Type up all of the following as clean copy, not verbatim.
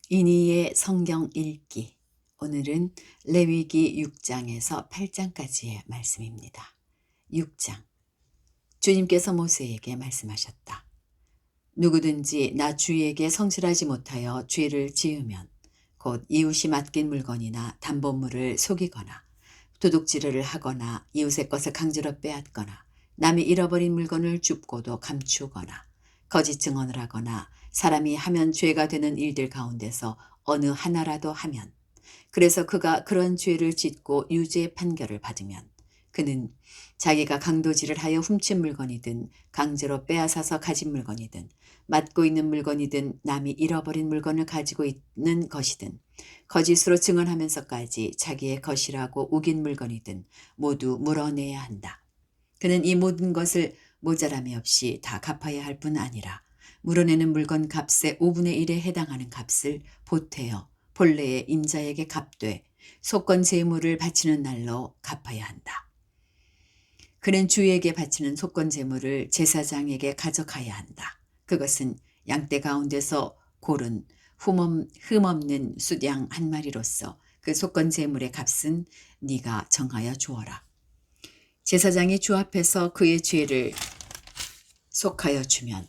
이니의 성경 읽기. 오늘은 레위기 6장에서 8장까지의 말씀입니다. 6장. 주님께서 모세에게 말씀하셨다. 누구든지 나 주에게 성실하지 못하여 죄를 지으면 곧 이웃이 맡긴 물건이나 담보물을 속이거나 도둑질을 하거나 이웃의 것을 강제로 빼앗거나 남이 잃어버린 물건을 줍고도 감추거나 거짓 증언을 하거나 사람이 하면 죄가 되는 일들 가운데서 어느 하나라도 하면, 그래서 그가 그런 죄를 짓고 유죄 판결을 받으면 그는 자기가 강도질을 하여 훔친 물건이든 강제로 빼앗아서 가진 물건이든 맡고 있는 물건이든 남이 잃어버린 물건을 가지고 있는 것이든 거짓으로 증언하면서까지 자기의 것이라고 우긴 물건이든 모두 물어내야 한다. 그는 이 모든 것을 모자람이 없이 다 갚아야 할 뿐 아니라 물어내는 물건 값의 5분의 1에 해당하는 값을 보태어 본래의 임자에게 갚되 속건 제물을 바치는 날로 갚아야 한다. 그는 주에게 바치는 속건 제물을 제사장에게 가져가야 한다. 그것은 양떼 가운데서 고른 흠없는 숫양 한 마리로서 그 속건 제물의 값은 네가 정하여 주어라. 제사장이 주 앞에서 그의 죄를 속하여 주면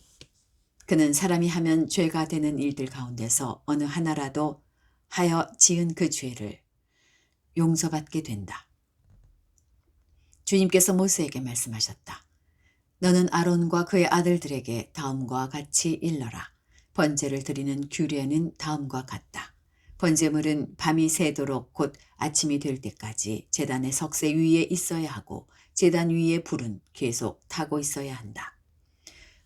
그는 사람이 하면 죄가 되는 일들 가운데서 어느 하나라도 하여 지은 그 죄를 용서받게 된다. 주님께서 모세에게 말씀하셨다. 너는 아론과 그의 아들들에게 다음과 같이 일러라. 번제를 드리는 규례는 다음과 같다. 번제물은 밤이 새도록 곧 아침이 될 때까지 제단의 석쇠 위에 있어야 하고 제단 위에 불은 계속 타고 있어야 한다.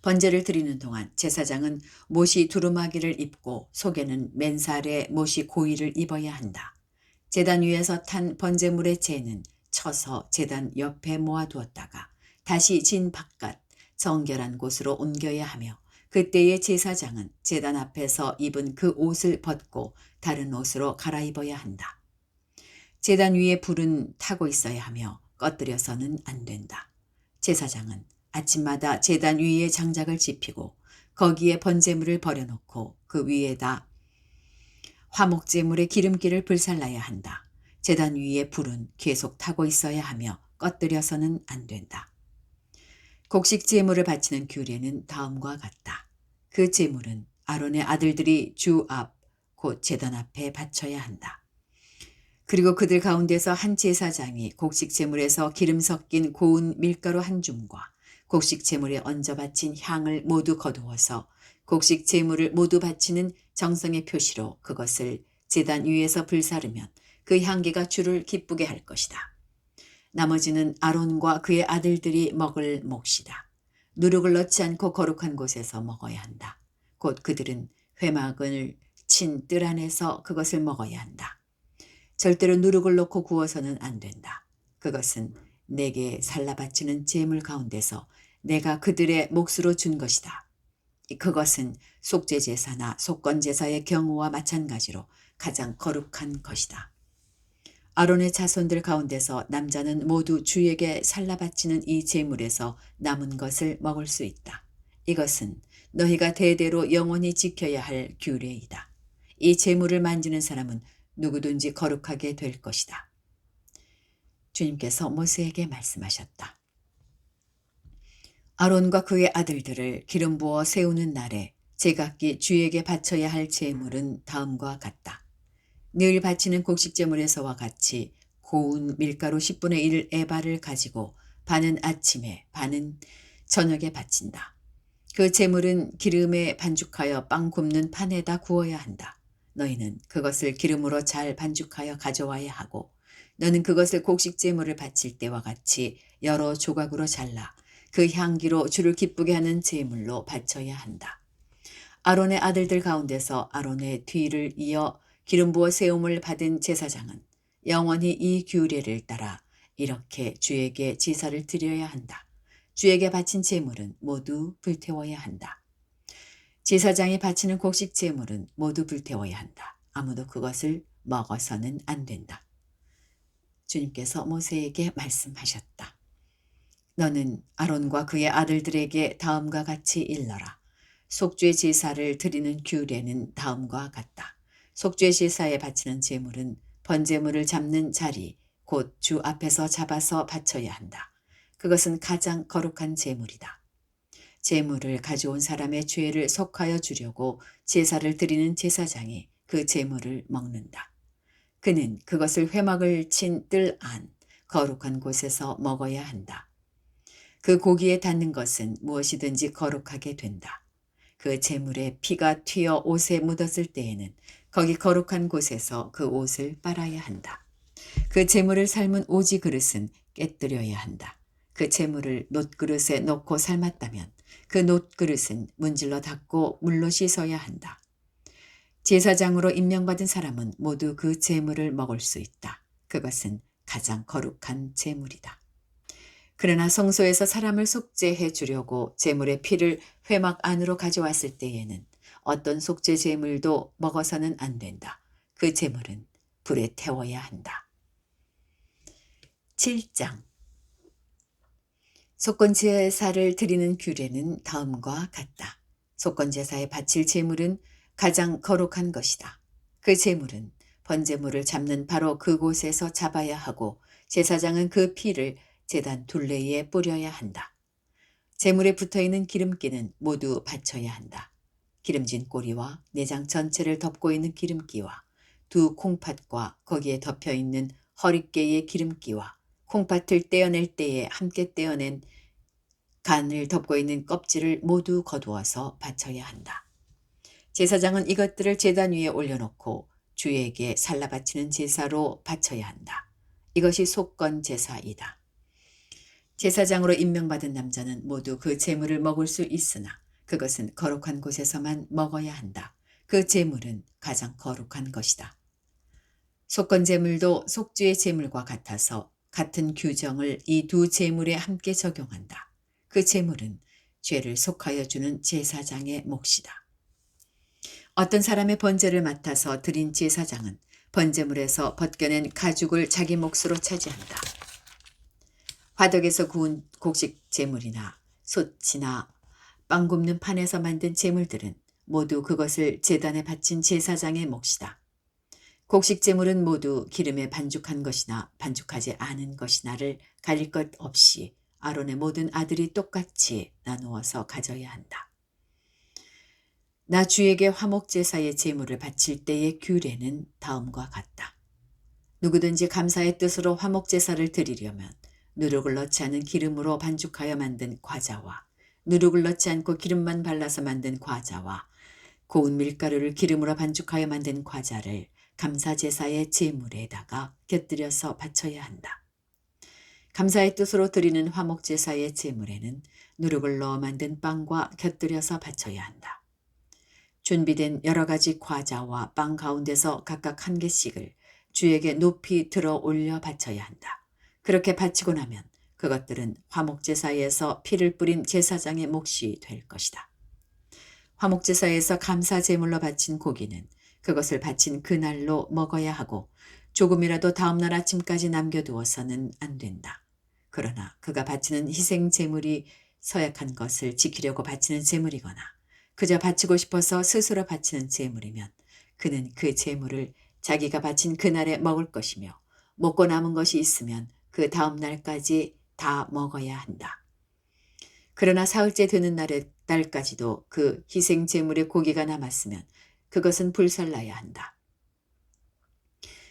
번제를 드리는 동안 제사장은 못이 두루마기를 입고 속에는 맨살에 못이 고이를 입어야 한다. 제단 위에서 탄 번제물의 재는 쳐서 제단 옆에 모아두었다가 다시 진 바깥 정결한 곳으로 옮겨야 하며, 그때의 제사장은 제단 앞에서 입은 그 옷을 벗고 다른 옷으로 갈아입어야 한다. 제단 위에 불은 타고 있어야 하며 꺼뜨려서는 안 된다. 제사장은 아침마다 제단 위에 장작을 지피고 거기에 번제물을 버려놓고 그 위에다 화목제물의 기름기를 불살라야 한다. 제단 위에 불은 계속 타고 있어야 하며 꺼뜨려서는 안 된다. 곡식 제물을 바치는 규례는 다음과 같다. 그 제물은 아론의 아들들이 주 앞, 곧 제단 앞에 바쳐야 한다. 그리고 그들 가운데서 한 제사장이 곡식 제물에서 기름 섞인 고운 밀가루 한 줌과 곡식 제물에 얹어 바친 향을 모두 거두어서 곡식 제물을 모두 바치는 정성의 표시로 그것을 제단 위에서 불사르면 그 향기가 주를 기쁘게 할 것이다. 나머지는 아론과 그의 아들들이 먹을 몫이다. 누룩을 넣지 않고 거룩한 곳에서 먹어야 한다. 곧 그들은 회막을 친 뜰 안에서 그것을 먹어야 한다. 절대로 누룩을 넣고 구워서는 안 된다. 그것은 내게 살라 바치는 제물 가운데서 내가 그들의 몫으로 준 것이다. 그것은 속죄제사나 속건제사의 경우와 마찬가지로 가장 거룩한 것이다. 아론의 자손들 가운데서 남자는 모두 주에게 살라 바치는 이 제물에서 남은 것을 먹을 수 있다. 이것은 너희가 대대로 영원히 지켜야 할 규례이다. 이 제물을 만지는 사람은 누구든지 거룩하게 될 것이다. 주님께서 모세에게 말씀하셨다. 아론과 그의 아들들을 기름 부어 세우는 날에 제각기 주에게 바쳐야 할 제물은 다음과 같다. 늘 바치는 곡식제물에서와 같이 고운 밀가루 10분의 1 에바를 가지고 반은 아침에 반은 저녁에 바친다. 그 제물은 기름에 반죽하여 빵 굽는 판에다 구워야 한다. 너희는 그것을 기름으로 잘 반죽하여 가져와야 하고, 너는 그것을 곡식제물을 바칠 때와 같이 여러 조각으로 잘라 그 향기로 주를 기쁘게 하는 제물로 바쳐야 한다. 아론의 아들들 가운데서 아론의 뒤를 이어 기름 부어 세움을 받은 제사장은 영원히 이 규례를 따라 이렇게 주에게 제사를 드려야 한다. 주에게 바친 제물은 모두 불태워야 한다. 제사장이 바치는 곡식 제물은 모두 불태워야 한다. 아무도 그것을 먹어서는 안 된다. 주님께서 모세에게 말씀하셨다. 너는 아론과 그의 아들들에게 다음과 같이 일러라. 속죄 제사를 드리는 규례는 다음과 같다. 속죄 제사에 바치는 제물은 번제물을 잡는 자리, 곧 주 앞에서 잡아서 바쳐야 한다. 그것은 가장 거룩한 제물이다. 제물을 가져온 사람의 죄를 속하여 주려고 제사를 드리는 제사장이 그 제물을 먹는다. 그는 그것을 회막을 친 뜰 안, 거룩한 곳에서 먹어야 한다. 그 고기에 닿는 것은 무엇이든지 거룩하게 된다. 그 제물에 피가 튀어 옷에 묻었을 때에는 거기 거룩한 곳에서 그 옷을 빨아야 한다. 그 제물을 삶은 오지 그릇은 깨뜨려야 한다. 그 제물을 놋그릇에 넣고 삶았다면 그 놋그릇은 문질러 닦고 물로 씻어야 한다. 제사장으로 임명받은 사람은 모두 그 제물을 먹을 수 있다. 그것은 가장 거룩한 제물이다. 그러나 성소에서 사람을 속죄해 주려고 제물의 피를 회막 안으로 가져왔을 때에는 어떤 속죄 제물도 먹어서는 안 된다. 그 제물은 불에 태워야 한다. 7장 속건제사를 드리는 규례는 다음과 같다. 속건제사에 바칠 제물은 가장 거룩한 것이다. 그 제물은 번제물을 잡는 바로 그곳에서 잡아야 하고 제사장은 그 피를 제단 둘레에 뿌려야 한다. 제물에 붙어있는 기름기는 모두 바쳐야 한다. 기름진 꼬리와 내장 전체를 덮고 있는 기름기와 두 콩팥과 거기에 덮여있는 허리깨의 기름기와 콩팥을 떼어낼 때에 함께 떼어낸 간을 덮고 있는 껍질을 모두 거두어서 바쳐야 한다. 제사장은 이것들을 제단 위에 올려놓고 주에게 살라 바치는 제사로 바쳐야 한다. 이것이 속건 제사이다. 제사장으로 임명받은 남자는 모두 그 제물을 먹을 수 있으나 그것은 거룩한 곳에서만 먹어야 한다. 그 제물은 가장 거룩한 것이다. 속건 제물도 속죄의 제물과 같아서 같은 규정을 이 두 제물에 함께 적용한다. 그 제물은 죄를 속하여 주는 제사장의 몫이다. 어떤 사람의 번제를 맡아서 드린 제사장은 번제물에서 벗겨낸 가죽을 자기 몫으로 차지한다. 화덕에서 구운 곡식 제물이나 솥이나 빵 굽는 판에서 만든 제물들은 모두 그것을 제단에 바친 제사장의 몫이다. 곡식 제물은 모두 기름에 반죽한 것이나 반죽하지 않은 것이나를 가릴 것 없이 아론의 모든 아들이 똑같이 나누어서 가져야 한다. 나 주에게 화목제사의 제물을 바칠 때의 규례는 다음과 같다. 누구든지 감사의 뜻으로 화목제사를 드리려면 누룩을 넣지 않은 기름으로 반죽하여 만든 과자와 누룩을 넣지 않고 기름만 발라서 만든 과자와 고운 밀가루를 기름으로 반죽하여 만든 과자를 감사제사의 제물에다가 곁들여서 바쳐야 한다. 감사의 뜻으로 드리는 화목제사의 제물에는 누룩을 넣어 만든 빵과 곁들여서 바쳐야 한다. 준비된 여러 가지 과자와 빵 가운데서 각각 한 개씩을 주에게 높이 들어 올려 바쳐야 한다. 그렇게 바치고 나면 그것들은 화목제사에서 피를 뿌린 제사장의 몫이 될 것이다. 화목제사에서 감사제물로 바친 고기는 그것을 바친 그날로 먹어야 하고 조금이라도 다음날 아침까지 남겨두어서는 안 된다. 그러나 그가 바치는 희생제물이 서약한 것을 지키려고 바치는 제물이거나 그저 바치고 싶어서 스스로 바치는 제물이면 그는 그 제물을 자기가 바친 그날에 먹을 것이며 먹고 남은 것이 있으면 그 다음 날까지 다 먹어야 한다. 그러나 사흘째 되는 날까지도 그 희생 제물의 고기가 남았으면 그것은 불살라야 한다.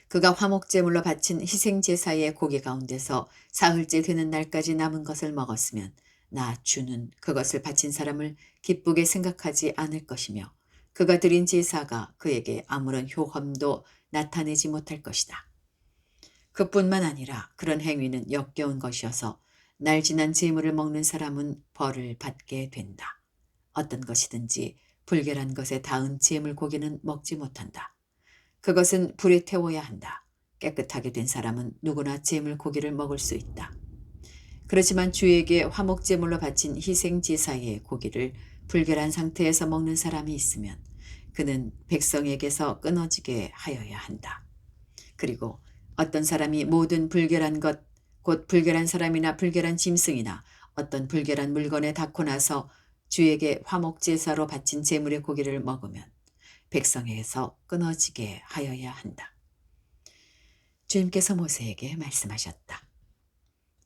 그가 화목제물로 바친 희생제사의 고기 가운데서 사흘째 되는 날까지 남은 것을 먹었으면 나 주는 그것을 바친 사람을 기쁘게 생각하지 않을 것이며 그가 드린 제사가 그에게 아무런 효험도 나타내지 못할 것이다. 그뿐만 아니라 그런 행위는 역겨운 것이어서 날 지난 제물을 먹는 사람은 벌을 받게 된다. 어떤 것이든지 불결한 것에 닿은 제물 고기는 먹지 못한다. 그것은 불에 태워야 한다. 깨끗하게 된 사람은 누구나 제물 고기를 먹을 수 있다. 그렇지만 주에게 화목제물로 바친 희생제사의 고기를 불결한 상태에서 먹는 사람이 있으면 그는 백성에게서 끊어지게 하여야 한다. 그리고 어떤 사람이 모든 불결한 것, 곧 불결한 사람이나 불결한 짐승이나 어떤 불결한 물건에 닿고 나서 주에게 화목제사로 바친 제물의 고기를 먹으면 백성에게서 끊어지게 하여야 한다. 주님께서 모세에게 말씀하셨다.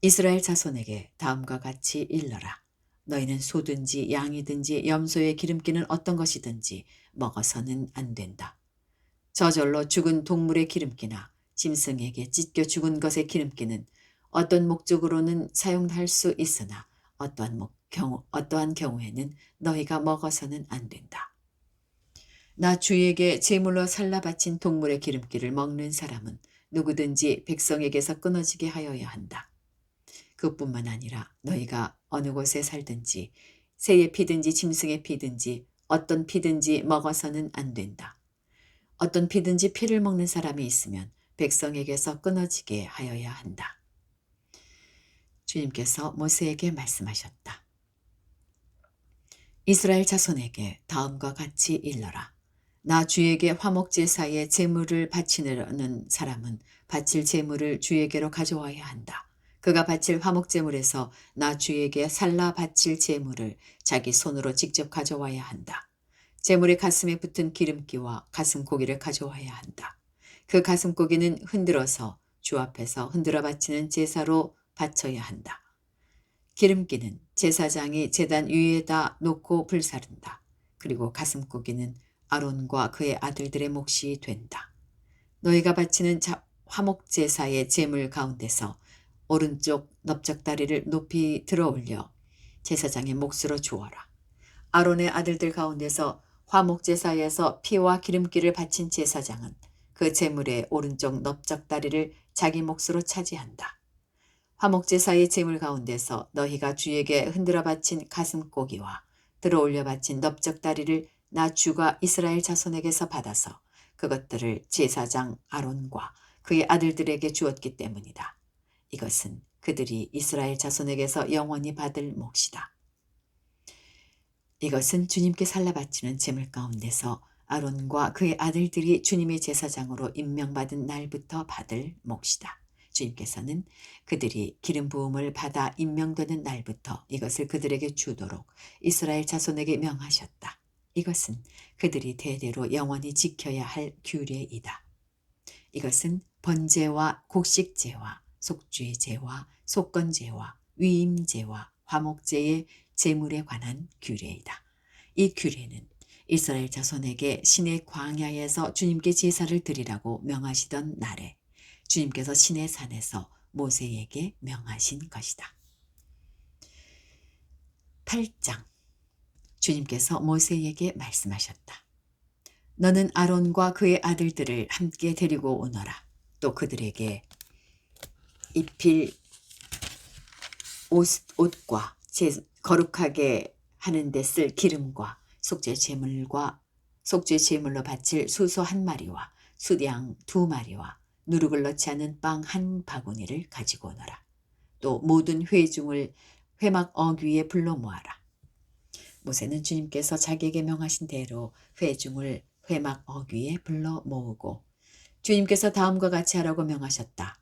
이스라엘 자손에게 다음과 같이 일러라. 너희는 소든지 양이든지 염소의 기름기는 어떤 것이든지 먹어서는 안 된다. 저절로 죽은 동물의 기름기나 짐승에게 찢겨 죽은 것의 기름기는 어떤 목적으로는 사용할 수 있으나 어떠한 경우에는 너희가 먹어서는 안 된다. 나 주에게 제물로 살라 바친 동물의 기름기를 먹는 사람은 누구든지 백성에게서 끊어지게 하여야 한다. 그뿐만 아니라 너희가 어느 곳에 살든지 새의 피든지 짐승의 피든지 어떤 피든지 먹어서는 안 된다. 어떤 피든지 피를 먹는 사람이 있으면 백성에게서 끊어지게 하여야 한다. 주님께서 모세에게 말씀하셨다. 이스라엘 자손에게 다음과 같이 일러라. 나 주에게 화목제사에 제물을 바치려는 사람은 바칠 제물을 주에게로 가져와야 한다. 그가 바칠 화목제물에서 나 주에게 살라 바칠 제물을 자기 손으로 직접 가져와야 한다. 제물의 가슴에 붙은 기름기와 가슴 고기를 가져와야 한다. 그 가슴 고기는 흔들어서 주 앞에서 흔들어 바치는 제사로 바쳐야 한다. 기름기는 제사장이 제단 위에다 놓고 불사른다. 그리고 가슴 고기는 아론과 그의 아들들의 몫이 된다. 너희가 바치는 화목제사의 제물 가운데서 오른쪽 넓적다리를 높이 들어올려 제사장의 몫으로 주어라. 아론의 아들들 가운데서 화목제사에서 피와 기름기를 바친 제사장은 그 제물의 오른쪽 넓적다리를 자기 몫으로 차지한다. 화목제사의 제물 가운데서 너희가 주에게 흔들어 바친 가슴고기와 들어올려 바친 넓적다리를 나 주가 이스라엘 자손에게서 받아서 그것들을 제사장 아론과 그의 아들들에게 주었기 때문이다. 이것은 그들이 이스라엘 자손에게서 영원히 받을 몫이다. 이것은 주님께 살라 바치는 제물 가운데서 아론과 그의 아들들이 주님의 제사장으로 임명받은 날부터 받을 몫이다. 주님께서는 그들이 기름 부음을 받아 임명되는 날부터 이것을 그들에게 주도록 이스라엘 자손에게 명하셨다. 이것은 그들이 대대로 영원히 지켜야 할 규례이다. 이것은 번제와 곡식제와 속죄 제와 속건제와 위임제와 화목제의 제물에 관한 규례이다. 이 규례는 이스라엘 자손에게 신의 광야에서 주님께 제사를 드리라고 명하시던 날에 주님께서 신의 산에서 모세에게 명하신 것이다. 8장 주님께서 모세에게 말씀하셨다. 너는 아론과 그의 아들들을 함께 데리고 오너라. 또 그들에게 입힐 옷과 거룩하게 하는 데 쓸 기름과 속죄 제물로 바칠 수소 1마리와 수양 2마리와 누룩을 넣지 않은 빵 1바구니를 가지고 오너라. 또 모든 회중을 회막 어귀에 불러 모아라. 모세는 주님께서 자기에게 명하신 대로 회중을 회막 어귀에 불러 모으고 주님께서 다음과 같이 하라고 명하셨다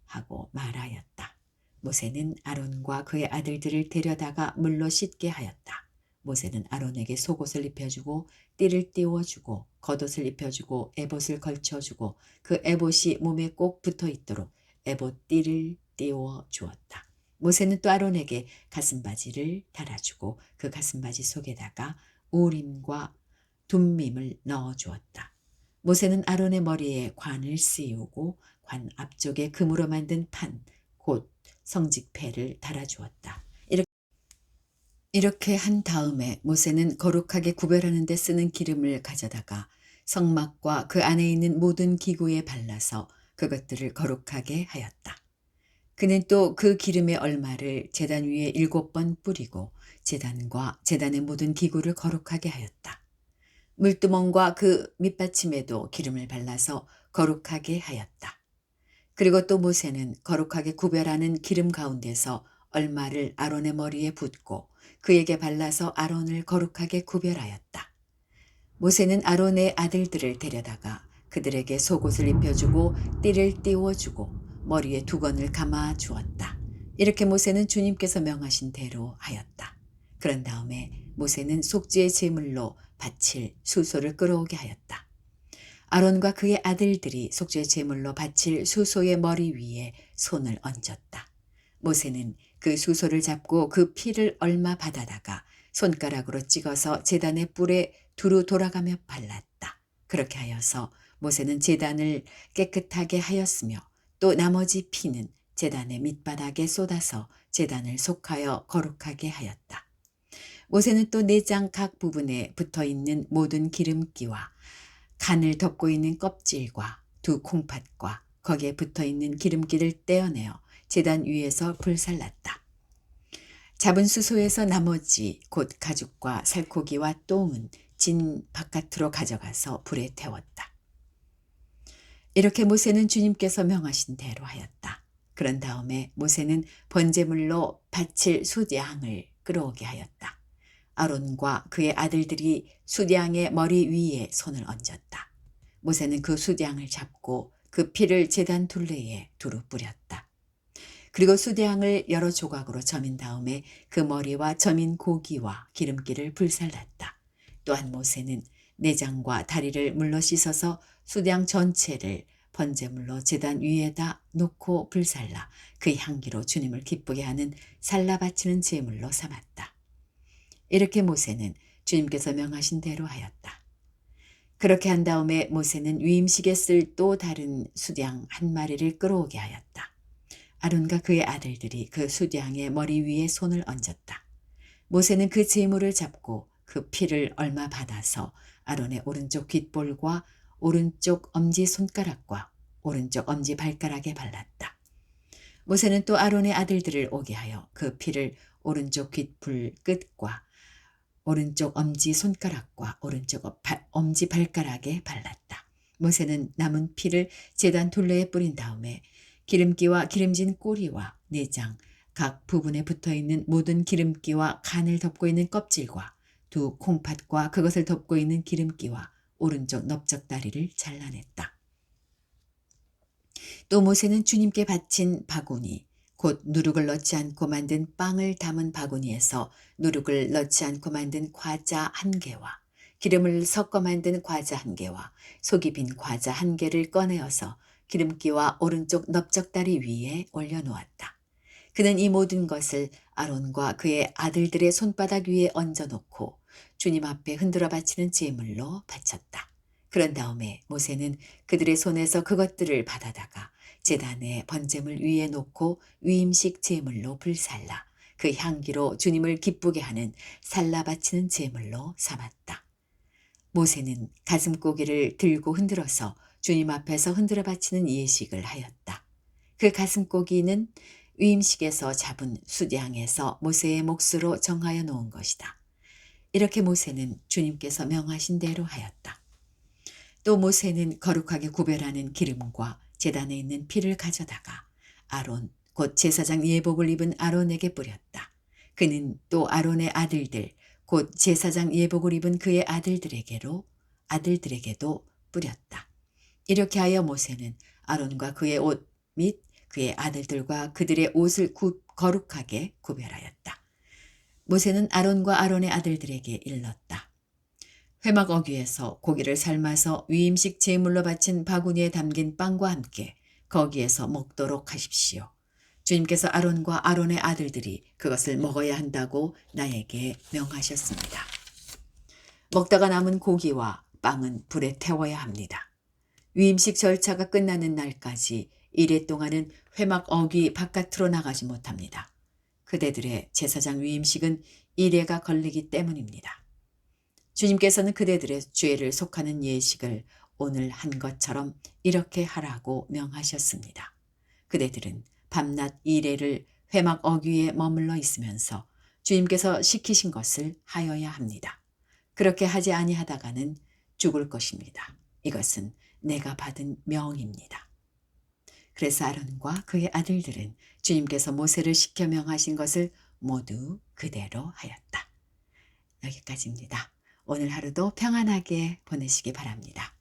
하고 말하였다. 모세는 아론과 그의 아들들을 데려다가 물로 씻게 하였다. 모세는 아론에게 속옷을 입혀주고 띠를 띄워주고 겉옷을 입혀주고 에봇을 걸쳐주고 그 에봇이 몸에 꼭 붙어있도록 에봇 띠를 띄워주었다. 모세는 또 아론에게 가슴바지를 달아주고 그 가슴바지 속에다가 우림과 둠밈을 넣어주었다. 모세는 아론의 머리에 관을 씌우고 관 앞쪽에 금으로 만든 판, 곧 성직패를 달아주었다. 이렇게 한 다음에 모세는 거룩하게 구별하는 데 쓰는 기름을 가져다가 성막과 그 안에 있는 모든 기구에 발라서 그것들을 거룩하게 하였다. 그는 또 그 기름의 얼마를 제단 위에 7번 뿌리고 제단과 제단의 모든 기구를 거룩하게 하였다. 물두멍과 그 밑받침에도 기름을 발라서 거룩하게 하였다. 그리고 또 모세는 거룩하게 구별하는 기름 가운데서 얼마를 아론의 머리에 붓고 그에게 발라서 아론을 거룩하게 구별하였다. 모세는 아론의 아들들을 데려다가 그들에게 속옷을 입혀주고 띠를 띄워주고 머리에 두건을 감아 주었다. 이렇게 모세는 주님께서 명하신 대로 하였다. 그런 다음에 모세는 속죄의 제물로 바칠 수소를 끌어오게 하였다. 아론과 그의 아들들이 속죄 제물로 바칠 수소의 머리 위에 손을 얹었다. 모세는 그 수소를 잡고 그 피를 얼마 받아다가 손가락으로 찍어서 제단의 뿔에 두루 돌아가며 발랐다. 그렇게 하여서 모세는 제단을 깨끗하게 하였으며 또 나머지 피는 제단의 밑바닥에 쏟아서 제단을 속하여 거룩하게 하였다. 모세는 또 내장 각 부분에 붙어있는 모든 기름기와 간을 덮고 있는 껍질과 두 콩팥과 거기에 붙어있는 기름기를 떼어내어 제단 위에서 불살랐다. 잡은 수소에서 나머지 곧 가죽과 살코기와 똥은 진 바깥으로 가져가서 불에 태웠다. 이렇게 모세는 주님께서 명하신 대로 하였다. 그런 다음에 모세는 번제물로 바칠 숫양을 끌어오게 하였다. 아론과 그의 아들들이 숫양의 머리 위에 손을 얹었다. 모세는 그 숫양을 잡고 그 피를 제단 둘레에 두루 뿌렸다. 그리고 숫양을 여러 조각으로 저민 다음에 그 머리와 저민 고기와 기름기를 불살랐다. 또한 모세는 내장과 다리를 물로 씻어서 숫양 전체를 번제물로 제단 위에다 놓고 불살라 그 향기로 주님을 기쁘게 하는 살라 바치는 제물로 삼았다. 이렇게 모세는 주님께서 명하신 대로 하였다. 그렇게 한 다음에 모세는 위임식에 쓸 또 다른 숫양 한 마리를 끌어오게 하였다. 아론과 그의 아들들이 그 숫양의 머리 위에 손을 얹었다. 모세는 그 제물을 잡고 그 피를 얼마 받아서 아론의 오른쪽 귓볼과 오른쪽 엄지손가락과 오른쪽 엄지발가락에 발랐다. 모세는 또 아론의 아들들을 오게 하여 그 피를 오른쪽 귓불 끝과 오른쪽 엄지손가락과 오른쪽 엄지발가락에 발랐다. 모세는 남은 피를 제단 둘레에 뿌린 다음에 기름기와 기름진 꼬리와 내장, 각 부분에 붙어있는 모든 기름기와 간을 덮고 있는 껍질과 두 콩팥과 그것을 덮고 있는 기름기와 오른쪽 넓적다리를 잘라냈다. 또 모세는 주님께 바친 바구니, 곧 누룩을 넣지 않고 만든 빵을 담은 바구니에서 누룩을 넣지 않고 만든 과자 1개와 기름을 섞어 만든 과자 1개와 속이 빈 과자 1개를 꺼내어서 기름기와 오른쪽 넓적다리 위에 올려놓았다. 그는 이 모든 것을 아론과 그의 아들들의 손바닥 위에 얹어놓고 주님 앞에 흔들어 바치는 제물로 바쳤다. 그런 다음에 모세는 그들의 손에서 그것들을 받아다가 제단의 번제물 위에 놓고 위임식 제물로 불살라 그 향기로 주님을 기쁘게 하는 살라 바치는 제물로 삼았다. 모세는 가슴고기를 들고 흔들어서 주님 앞에서 흔들어 바치는 예식을 하였다. 그 가슴고기는 위임식에서 잡은 숫양에서 모세의 몫으로 정하여 놓은 것이다. 이렇게 모세는 주님께서 명하신 대로 하였다. 또 모세는 거룩하게 구별하는 기름과 제단에 있는 피를 가져다가 아론 곧 제사장 예복을 입은 아론에게 뿌렸다. 그는 또 아론의 아들들 곧 제사장 예복을 입은 그의 아들들에게도 뿌렸다. 이렇게 하여 모세는 아론과 그의 옷 및 그의 아들들과 그들의 옷을 거룩하게 구별하였다. 모세는 아론과 아론의 아들들에게 일렀다. 회막 어귀에서 고기를 삶아서 위임식 제물로 바친 바구니에 담긴 빵과 함께 거기에서 먹도록 하십시오. 주님께서 아론과 아론의 아들들이 그것을 먹어야 한다고 나에게 명하셨습니다. 먹다가 남은 고기와 빵은 불에 태워야 합니다. 위임식 절차가 끝나는 날까지 1회 동안은 회막 어귀 바깥으로 나가지 못합니다. 그대들의 제사장 위임식은 1회가 걸리기 때문입니다. 주님께서는 그대들의 죄를 속하는 예식을 오늘 한 것처럼 이렇게 하라고 명하셨습니다. 그대들은 밤낮 1회를 회막 어귀에 머물러 있으면서 주님께서 시키신 것을 하여야 합니다. 그렇게 하지 아니하다가는 죽을 것입니다. 이것은 내가 받은 명입니다. 그래서 아론과 그의 아들들은 주님께서 모세를 시켜 명하신 것을 모두 그대로 하였다. 여기까지입니다. 오늘 하루도 평안하게 보내시기 바랍니다.